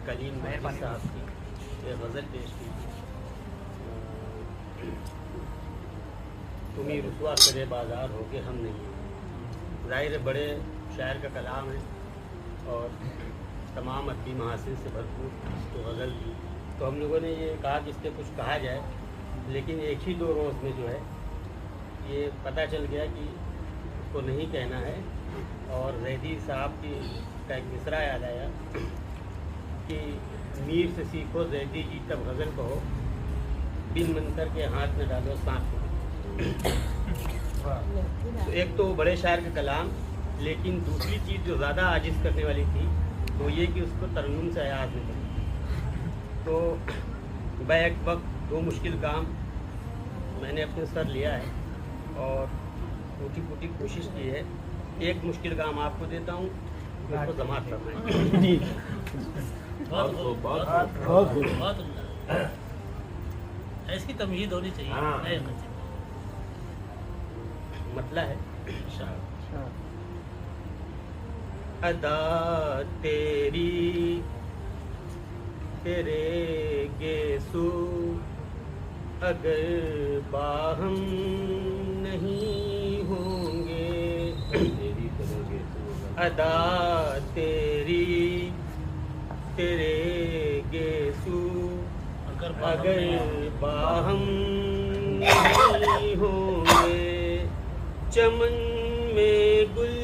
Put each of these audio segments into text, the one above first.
कलीम महफिल साहब की ये गज़ल पेश की थी। तुम्हें रुसवा करे बाजार हो के हम नहीं। ज़ाहिर है बड़े शायर का कलाम है और तमाम अदबी महासिन से भरपूर तो गज़ल थी। तो हम लोगों ने ये कहा कि इस पर कुछ कहा जाए, लेकिन एक ही दो रोज़ में जो है ये पता चल गया कि उसको नहीं कहना है। और जैदी साहब की का एक मिसरा याद आया कि मीर से सीखो जैदी जी तब गज़ल कहो, बिन मंतर के हाथ में डालो सांप को। तो एक तो बड़े शायर का कलाम, लेकिन दूसरी चीज़ जो ज़्यादा आजिज़ करने वाली थी वो ये कि उसको तरन्नुम से आयाज़ में करें। तो बैक वक्त दो मुश्किल काम मैंने अपने सर लिया है और टूटी फूटी कोशिश की है। एक मुश्किल काम आपको देता हूँ, उसको जमात करना है। बहुत इसकी तमहीद होनी चाहिए। मतलब है अदा तेरी तेरे गेसू अगर बाहम नहीं होंगे, अदा तेरी तेरे गेसू अगर बाहम नहीं होंगे, चमन में गुल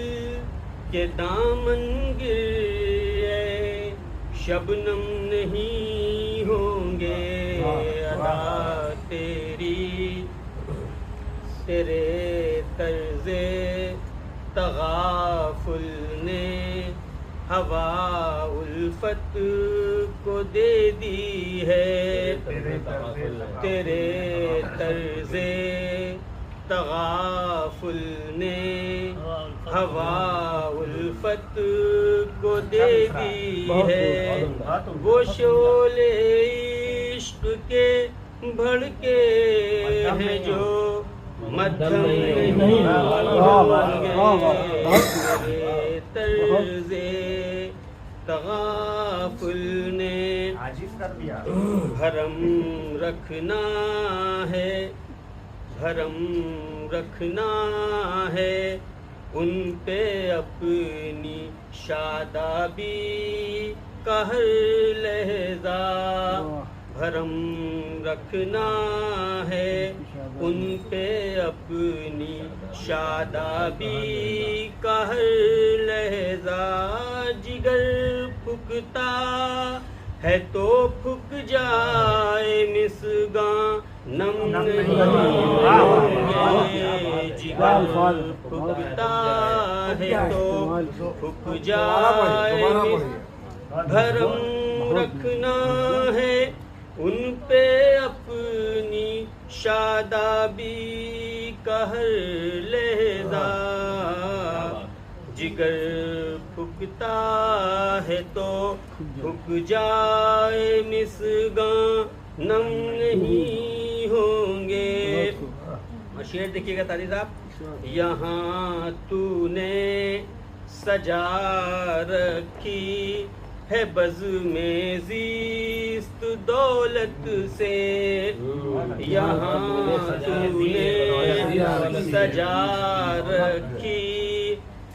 के दामन गिरे शबनम नहीं होंगे। अदा तेरी तेरे तर्ज़े तगाफुल ने हवा उल्फत को दे दी है, तेरे तर्ज़े तगाफुल ने हवा उल्फत को दे दी है। वो शोले इश्क के भड़के हैं जो मध्यम नहीं होंगे, तर्ज़े तगाफुल ने भरम रखना है, भरम रखना है उन पे अपनी शादाबी का हर लहज़ा, भरम रखना है उन पे अपनी शादाबी का हर लहज़ा। जिगर फुकता है तो फुक जाए मिसगां नम नहीं होंगे, जिगर फुकता है तो फुक जाए भरम रखना है उन पे अपनी शादाबी का हर लहज़ा। जिगर फुकता है तो फुक जाए मिसगां नम नहीं होंगे। और शेर देखिएगा तारी साहब, यहाँ तूने सजा रखी है बज़ में ज़ीस्त दौलत से, यहाँ तूने सजा रखी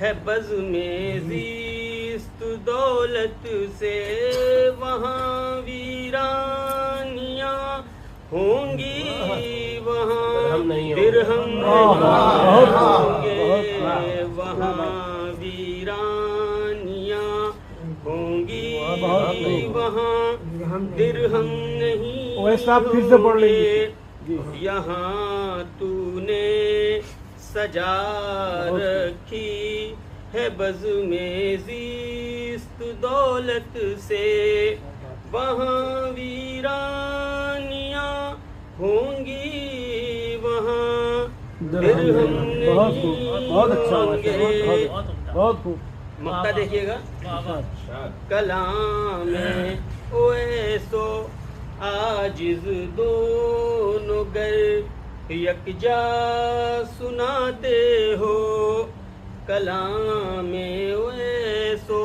है बज़ में ज़ीस्त दौलत से, वहाँ वीरानियाँ होंगी वहाँ दिरहम होंगे, वहाँ वीरानियाँ होंगी वहाँ दिरहम नहीं होंगे। यहाँ तूने सजा रखी है बज़ में ज़ीस्त दौलत से, वहाँ वीरानियाँ होंगी वहाँ दिरहम नहीं होंगे। मक्ता देखिएगा, कलाम में ओएसो आजिज़ दोनों गर यकजा सुनाते हो, कलाम में ओएसो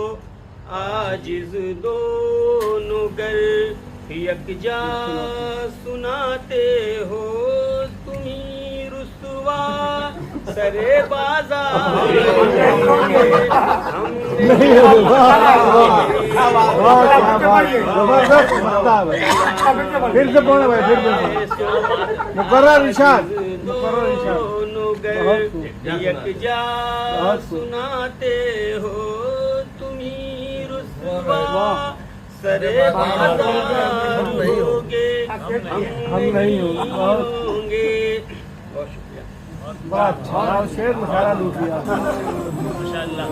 आजिज दोनों गर यकजा सुनाते हो, तुम्ही रुसवा सरे बाजार फिर से बोलो भाई, फिर से मुकर्रर इरशाद, यकजा सुनाते हो, तुम्ही रुसवा सरे बाजार होगे, हम नहीं होंगे। बहुत शुक्रिया। बड़ा अच्छा शेर मुशायरा लूट लिया माशाअल्लाह।